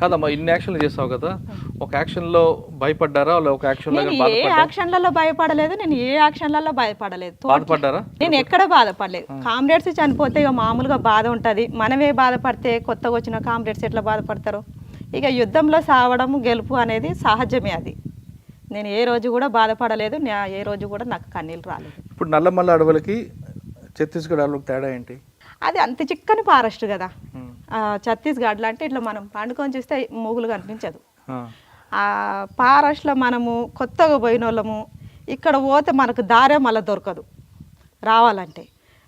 కాదమ్మా, ఇన్ని యాక్షన్లు చేసావు కదా, ఒక యాక్షన్లో భయపడ్డారా, ఒక యాక్షన్లో ఏ యాక్షన్లలో భయపడలేదు, నేను ఏ యాక్షన్లలో భయపడలేదు. బాధపడ్డారా? నేను ఎక్కడ బాధపడలేదు. కామ్రేడ్స్ చనిపోతే ఇక మామూలుగా బాధ ఉంటుంది. మనమే బాధపడితే కొత్తగా వచ్చిన కామ్రేడ్స్ ఎట్లా బాధపడతారు? ఇక యుద్ధంలో సావడం గెలుపు అనేది సహజమే. అది నేను ఏ రోజు కూడా బాధపడలేదు, ఏ రోజు కూడా నాకు కన్నీళ్ళు రాలేదు. ఇప్పుడు నల్లమల్ల అడవులకి ఛత్తీస్గఢ్ అడవులకు తేడా ఏంటి? అది అంత చిక్కని ఫారెస్ట్ కదా. ఛత్తీస్గఢ్లో అంటే ఇట్లా మనం పండుకొని చూస్తే మూగులు కనిపించదు. ఆ ఫారెస్ట్లో మనము కొత్తగా పోయిన వాళ్ళము, ఇక్కడ పోతే మనకు దారే మళ్ళీ దొరకదు రావాలంటే.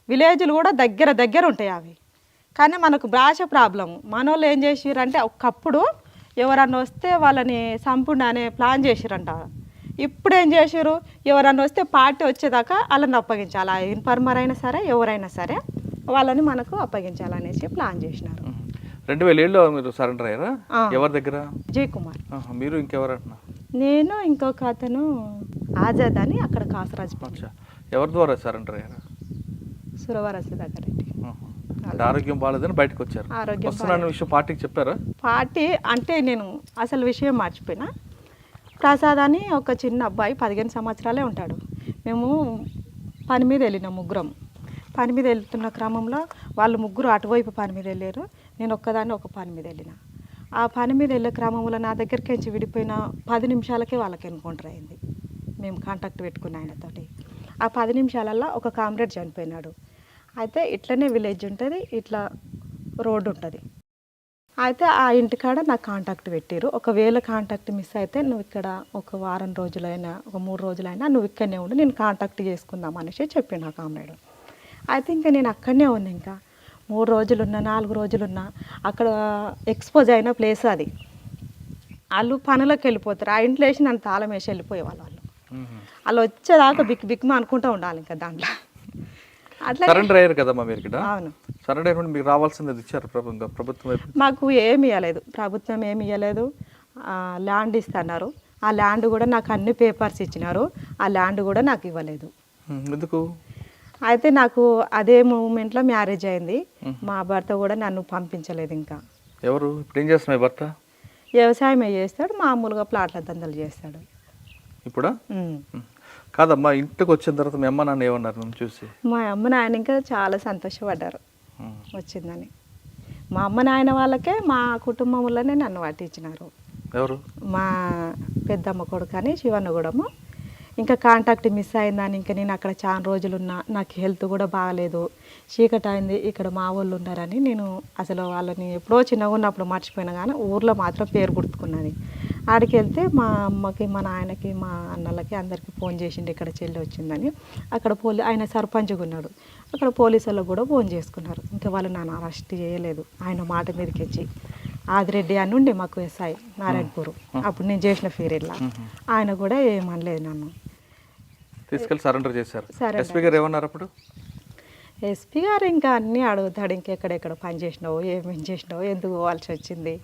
విలేజ్లు కూడా దగ్గర దగ్గర ఉంటాయి అవి, కానీ మనకు భాష ప్రాబ్లము. మనోళ్ళు ఏం చేసిరంటే ఒకప్పుడు ఎవరన్నా వస్తే వాళ్ళని సంపుండి అనే ప్లాన్ చేసిరంట. ఇప్పుడు ఏం చేసారు, ఎవరన్నా వస్తే పార్టీ వచ్చేదాకా వాళ్ళని అప్పగించాలి. ఆ ఇన్ఫార్మర్ అయినా సరే ఎవరైనా సరే వాళ్ళని మనకు అప్పగించాలనేసి ప్లాన్ చేసినారు. 2007లో మీరు సరెండర్ అయ్యారా? ఎవరి దగ్గర? విజయ్ కుమార్. మీరు ఇంకెవరంటున్నా? నేను ఇంకొక అతను ఆజాద్ అని అక్కడ కాసరాజ్. ఎవరి ద్వారా సరెండర్ అయ్యారా? సురవరసి దగ్గర. ఆరోగ్యం బాగాలేదని బయటకు వచ్చారు. వస్తున్న విషయం పార్టీకి చెప్పారా? పార్టీ అంటే నేను అసలు విషయం మర్చిపోయినా. ప్రసాద్ అని ఒక చిన్న అబ్బాయి 15 సంవత్సరాలే ఉంటాడు. మేము పని మీద వెళ్ళినాం ముగ్గురం. పని మీద వెళ్తున్న క్రమంలో వాళ్ళు ముగ్గురు అటువైపు పని మీద వెళ్ళారు, నేను ఒక్కదాన్ని ఒక పని మీద వెళ్ళిన. ఆ పని మీద వెళ్ళే క్రమంలో నా దగ్గరికి నుంచి విడిపోయిన 10 నిమిషాలకే వాళ్ళకి ఎన్కౌంటర్ అయింది. మేము కాంటాక్ట్ పెట్టుకున్న ఆయనతోటి. ఆ 10 నిమిషాలల్లో ఒక కామ్రేడ్ చనిపోయినాడు. అయితే ఇట్లనే విలేజ్ ఉంటుంది, ఇట్లా రోడ్డు ఉంటుంది. అయితే ఆ ఇంటికాడ నాకు కాంటాక్ట్ పెట్టారు. ఒకవేళ కాంటాక్ట్ మిస్ అయితే నువ్వు ఇక్కడ ఒక వారం రోజులైనా ఒక 3 రోజులైనా నువ్వు ఇక్కడనే ఉండి నేను కాంటాక్ట్ చేసుకుందాం అనేసి చెప్పిండు ఆ కామ్రేడ్. అయితే ఇంకా నేను అక్కడనే ఉన్నా. ఇంకా 3 రోజులున్నా 4 రోజులున్నా అక్కడ ఎక్స్పోజ్ అయిన ప్లేస్ అది. వాళ్ళు పనులకు వెళ్ళిపోతారు. ఆ ఇంట్లో వేసి నన్ను తాళం వేసి వెళ్ళిపోయేవాళ్ళు. వాళ్ళు వచ్చేదాకా బిక్మ అనుకుంటూ ఉండాలి ఇంకా దాంట్లో. అట్లా సరెండర్ అయ్యారు కదమ్మా మీరు ఇక్కడ. అవును, సరెండర్ అయినప్పుడు మీకు రావాల్సింది ఇచ్చారు ప్రభుత్వం? మాకు ఏమి ఇవ్వలేదు, ప్రభుత్వం ఏమి ఇవ్వలేదు. ల్యాండ్ ఇస్తున్నారు, ఆ ల్యాండ్ కూడా నాకు అన్ని పేపర్స్ ఇచ్చినారు, ఆ ల్యాండ్ కూడా నాకు ఇవ్వలేదు. ఎందుకు? అయితే నాకు అదే మూమెంట్లో మ్యారేజ్ అయింది. మా భర్త కూడా నన్ను పంపించలేదు. ఇంకా ఎవరు ఇప్పుడు ఏం చేస్తున్నారు? భర్త వ్యవసాయం చేస్తాడు, మామూలుగా ప్లాట్ల దందలు చేస్తాడు. ఇప్పుడా? కాదమ్మా, ఇంటికి వచ్చిన తర్వాత మీ అమ్మ నాన్న ఏమన్నారు నన్ను చూసి? మా అమ్మ నాయన ఇంకా చాలా సంతోషపడ్డారు వచ్చిందని. మా అమ్మ నాయన వాళ్ళకే మా కుటుంబంలోనే నన్ను పట్టించినారు. ఎవరు? మా పెద్దమ్మ కొడుకు అని శివన్నగూడము. ఇంకా కాంటాక్ట్ మిస్ అయిందని ఇంకా నేను అక్కడ చాలా రోజులు ఉన్నా. నాకు హెల్త్ కూడా బాగాలేదు, చీకటి అయింది, ఇక్కడ మా వాళ్ళు ఉన్నారని నేను అసలు వాళ్ళని ఎప్పుడో చిన్నగా ఉన్నప్పుడు మర్చిపోయినా, కానీ ఊర్లో మాత్రం పేరు గుర్తుకున్నది. ఆడికి వెళ్తే మా అమ్మకి మా నాయనకి మా అన్నలకి అందరికీ ఫోన్ చేసిండు ఇక్కడ చెల్లి వచ్చిందని. అక్కడ ఆయన సర్పంచ్గా ఉన్నాడు, అక్కడ పోలీసు వాళ్ళకు కూడా ఫోన్ చేసుకున్నారు. ఇంకా వాళ్ళు నన్ను అరెస్ట్ చేయలేదు. ఆయన మాట మీదకి వచ్చి ఆదిరెడ్డి అని ఉండే మాకు ఎస్ఐ నారాయణపూర్, అప్పుడు నేను చేసిన పీరియడ్లో ఆయన కూడా ఏమనలేదు. నన్ను తీసుకెళ్ళి సరెండర్ చేశారు. ఎస్పీ గారు ఏమన్నారు అప్పుడు? ఎస్పీ గారు ఇంకా అన్నీ అడుగుతాడు, ఇంకెక్కడెక్కడ పని చేసినావు, ఏమేం చేసినావు, ఎందుకు పోవాల్సి వచ్చింది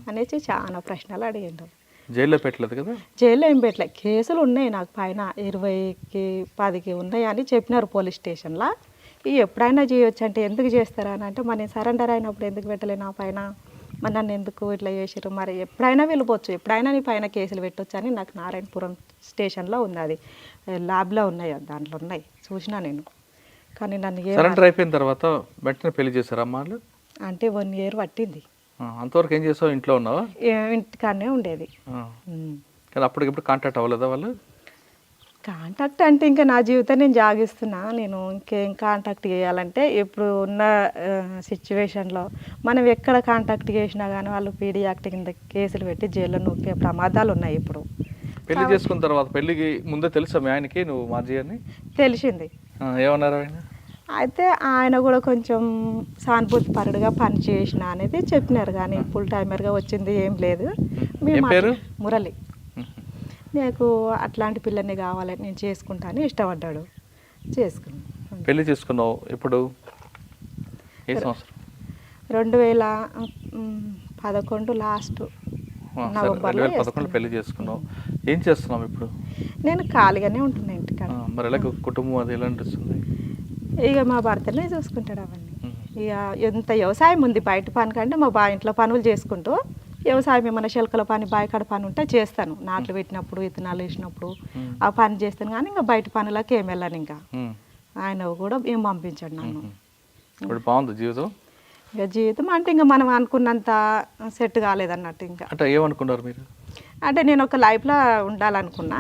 అనేసి చాలా ప్రశ్నలు అడిగిండు. జైల్లో పెట్టలేదు కదా? జైల్లో ఏం పెట్టలేదు, కేసులు ఉన్నాయి నాకు పైన 20కి 10కి ఉన్నాయి అని చెప్పినారు పోలీస్ స్టేషన్లో. ఇవి ఎప్పుడైనా చేయొచ్చు అంటే ఎందుకు చేస్తారా అని అంటే, మరి నేను సరెండర్ అయినప్పుడు ఎందుకు పెట్టలే నా పైన, మరి నన్ను ఎందుకు ఇట్లా చేసారు, మరి ఎప్పుడైనా వెళ్ళిపోవచ్చు, ఎప్పుడైనా నీ పైన కేసులు పెట్టవచ్చు అని నాకు నారాయణపురం స్టేషన్లో ఉంది. అది ల్యాబ్లో ఉన్నాయి, దాంట్లో ఉన్నాయి, చూసినా నేను. కానీ నన్ను సరెండర్ అయిపోయిన తర్వాత వెంటనే పెళ్లి చేశారు అమ్మాళ్ళు? అంటే 1 year పట్టింది. అంతవరకు ఏం చేసావు? ఇంట్లో ఉన్నావా? ఇంటికాడనే ఉండేది. కానీ అప్పటికిప్పుడు కాంటాక్ట్ అవ్వలేదా వాళ్ళు? కాంటాక్ట్ అంటే ఇంకా నా జీవితం నేను జాగిస్తున్నా. నేను ఇంకేం కాంటాక్ట్ చేయాలంటే ఇప్పుడు ఉన్న సిచ్యువేషన్లో మనం ఎక్కడ కాంటాక్ట్ చేసినా కానీ వాళ్ళు పీడీ యాక్ట్ కింద కేసులు పెట్టి జైల్లో నూకే ప్రమాదాలు ఉన్నాయి. ఇప్పుడు పెళ్లి చేసుకున్న తర్వాత పెళ్లికి ముందే తెలుసా మీ ఆయనకి నువ్వు మాజీ అని? తెలిసింది. ఏమన్నారు ఆయన? అయితే ఆయన కూడా కొంచెం సానుభూతి పరుడుగా పని చేసిన అనేది చెప్పినారు, కానీ ఫుల్ టైమర్గా వచ్చింది ఏం లేదు. మురళి. నీకు అట్లాంటి పిల్లని కావాలి, నేను చేసుకుంటాను ఇష్టపడ్డాడు, చేసుకున్నాను. పెళ్లి చేసుకున్నావు ఎప్పుడు? ఏ సంవత్సరం? 2011 లాస్ట్ నవంబర్లో 2011 పెళ్లి చేసుకున్నావు. ఏం చేస్తున్నావు ఇప్పుడు? నేను ఖాళీగానే ఉంటున్నా ఇంటికాడ. మరి ఎలా కుటుంబం అది ఎలా అనిపిస్తుంది? ఇక మా భర్తనే చూసుకుంటాడు అవన్నీ. ఇక ఎంత వ్యవసాయం ఉంది, బయట పని కంటే మా ఇంట్లో పనులు చేసుకుంటూ వ్యవసాయం ఏమైనా శెలకల పని బాయికాడ పని ఉంటే చేస్తాను, నాట్లు పెట్టినప్పుడు విత్తనాలు వేసినప్పుడు ఆ పని చేస్తాను. కానీ ఇంకా బయట పనులకి ఏమి వెళ్ళను. ఇంకా ఆయన కూడా ఏం పంపించాడు నన్ను. ఇప్పుడు బాగుంది జీవితం. ఇక జీవితం అంటే ఇంకా మనం అనుకున్నంత సెట్ కాలేదన్నట్టు. ఇంకా అంటే ఏమనుకున్నారు మీరు? అంటే నేను ఒక లైఫ్లో ఉండాలనుకున్నా,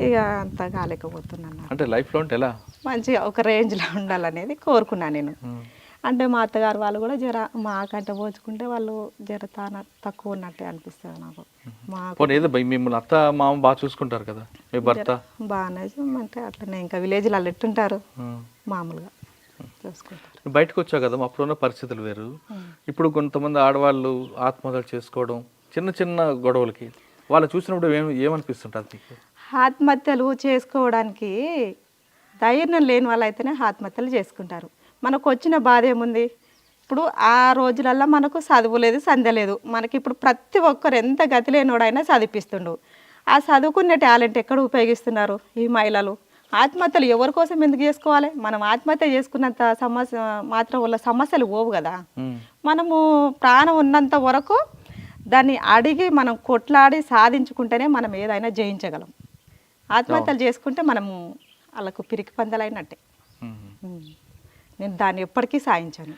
ఇక అంత కాలేకపోతున్నాను. అంటే లైఫ్లో అంటే ఎలా? మంచిగా ఒక రేంజ్లో ఉండాలనేది కోరుకున్నాను నేను. అంటే మా అత్తగారు వాళ్ళు కూడా జర మాకంటే పోల్చుకుంటే వాళ్ళు జర తక్కువ ఉన్నట్టే అనిపిస్తుంది నాకు. పోనీ ఏదో మిమ్మల్ని అత్త మామ బాగా చూసుకుంటారు కదా మీ భర్త? బాగానే అంటే అట్లనే ఇంకా విలేజ్లో వాళ్ళు ఎట్టుంటారు మామూలుగా చూసుకుంటారు. బయటకు వచ్చావు కదా, అప్పుడున్న పరిస్థితులు వేరు. ఇప్పుడు కొంతమంది ఆడవాళ్ళు ఆత్మహత్యలు చేసుకోవడం చిన్న చిన్న గొడవలకి, వాళ్ళు చూసినప్పుడు ఏమనిపిస్తుంటుంది మీకు? ఆత్మహత్యలు చేసుకోవడానికి ధైర్యం లేని వాళ్ళు అయితేనే ఆత్మహత్యలు చేసుకుంటారు. మనకు వచ్చిన బాధ ఏముంది? ఇప్పుడు ఆ రోజులల్లో మనకు చదువు లేదు, సంధ్య లేదు. మనకి ఇప్పుడు ప్రతి ఒక్కరు ఎంత గతి లేనోడైనా చదివిపిస్తుండు. ఆ చదువుకునే టాలెంట్ ఎక్కడ ఉపయోగిస్తున్నారు ఈ మహిళలు? ఆత్మహత్యలు ఎవరి కోసం ఎందుకు చేసుకోవాలి? మనం ఆత్మహత్య చేసుకున్నంత సమస్య మాత్రం వల్ల సమస్యలు పోవు కదా. మనము ప్రాణం ఉన్నంత వరకు దాన్ని అడిగి మనం కొట్లాడి సాధించుకుంటేనే మనం ఏదైనా జయించగలం. ఆత్మహత్యలు చేసుకుంటే మనము వాళ్ళకు పిరికి పందలైనట్టే. నేను దాన్ని ఎప్పటికీ సాధించాను.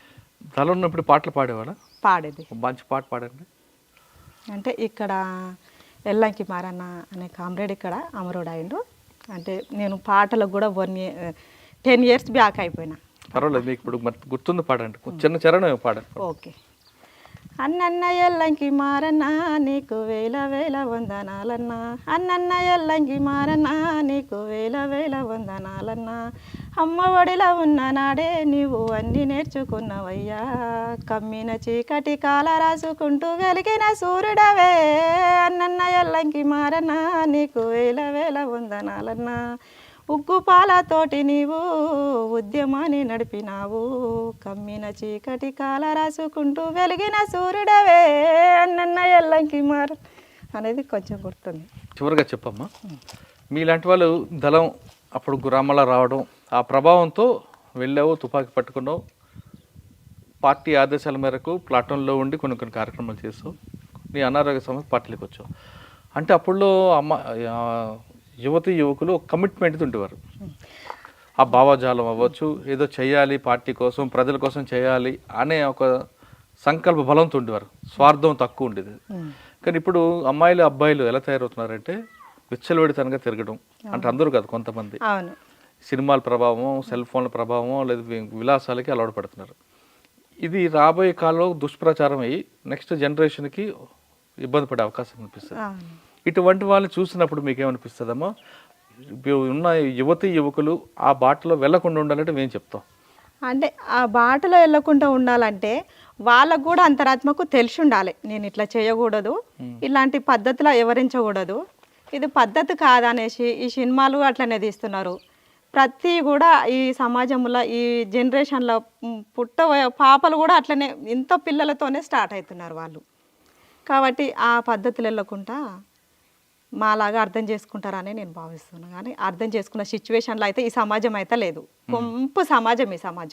తల ఉన్నప్పుడు పాటలు పాడేవాళ్ళ? పాడేది. మంచి పాట పాడండి. అంటే ఇక్కడ ఎల్లంకి మారన్న అనే కామ్రేడ్ ఇక్కడ అమరుడు అయిండు. అంటే నేను పాటలకు కూడా 10 years బ్యాక్ అయిపోయినా. పర్వాలేదు, మీకు ఇప్పుడు గుర్తుంది, పాడండి. చిన్న చరణం పాడండి. ఓకే. అన్నన్న ఎల్లంకి మారన్నా నీకు వేల వేల వందనాలన్నా, అన్నన్న ఎల్లంకి మారన్నా నీకు వేల వేల వందనాలన్నా, అమ్మ ఒడిలో ఉన్న నాడే నీవు అన్నీ నేర్చుకున్నవయ్యా, కమ్మిన చీకటి కాల రాసుకుంటూ వెలిగిన సూర్యుడవే, అన్నన్న ఎల్లంకి మారన్నా నీకు వేల వేల వందనాలన్నా, ఉగ్గు పాలతోటి నీవు ఉద్యమాన్ని నడిపినావు, కమ్మిన చీకటి కాల రాసుకుంటూ వెలిగిన సూర్యుడవే, అన్నన్న ఎల్లంకి మార అనేది కొంచెం గుర్తుంది. చివరిగా చెప్పమ్మా, మీలాంటి వాళ్ళు దళం అప్పుడు గ్రామాల్లో రావడం, ఆ ప్రభావంతో వెళ్ళావు, తుపాకీ పట్టుకున్నావు, పార్టీ ఆదేశాల మేరకు ప్లాటూన్లో ఉండి కొన్ని కొన్ని కార్యక్రమాలు చేసావు, నీ అనారోగ్య సమస్య పార్టీలకు వచ్చావు. అంటే అప్పుడులో యువతి యువకులు కమిట్మెంట్ ఉండేవారు. ఆ భావజాలం అవ్వచ్చు, ఏదో చేయాలి పార్టీ కోసం, ప్రజల కోసం చేయాలి అనే ఒక సంకల్ప బలంతో ఉండేవారు. స్వార్థం తక్కువ ఉండేది. కానీ ఇప్పుడు అమ్మాయిలు అబ్బాయిలు ఎలా తయారవుతున్నారంటే విచ్చలవిడితనంగా తిరగడం. అంటే అందరూ కాదు, కొంతమంది సినిమాల ప్రభావం, సెల్ ఫోన్ల ప్రభావం, లేదా విలాసాలకి అలవాటు పడుతున్నారు. ఇది రాబోయే కాలంలో దుష్ప్రచారం అయ్యి నెక్స్ట్ జనరేషన్కి ఇబ్బంది పడే అవకాశం అనిపిస్తుంది. ఇటువంటి వాళ్ళని చూసినప్పుడు మీకేమనిపిస్తుందమ్మా? ఉన్న యువతి యువకులు ఆ బాటలో వెళ్లకుండా ఉండాలంటే మేము చెప్తాం. అంటే ఆ బాటలో వెళ్ళకుండా ఉండాలంటే వాళ్ళకు కూడా అంతరాత్మకు తెలిసి ఉండాలి, నేను ఇట్లా చేయకూడదు, ఇలాంటి పద్ధతిలో వివరించకూడదు, ఇది పద్ధతి కాదనేసి ఈ సినిమాలు అట్లనే తీస్తున్నారు. ప్రతి కూడా ఈ సమాజంలో ఈ జనరేషన్లో పాపలు కూడా అట్లనే ఇంత పిల్లలతోనే స్టార్ట్ అవుతున్నారు వాళ్ళు. కాబట్టి ఆ పద్ధతులు వెళ్ళకుండా మాలాగా అర్థం చేసుకుంటారని నేను భావిస్తున్నాను. కానీ అర్థం చేసుకున్న సిచ్యువేషన్లో అయితే ఈ సమాజం అయితే లేదు. కొంపు సమాజం ఈ సమాజం.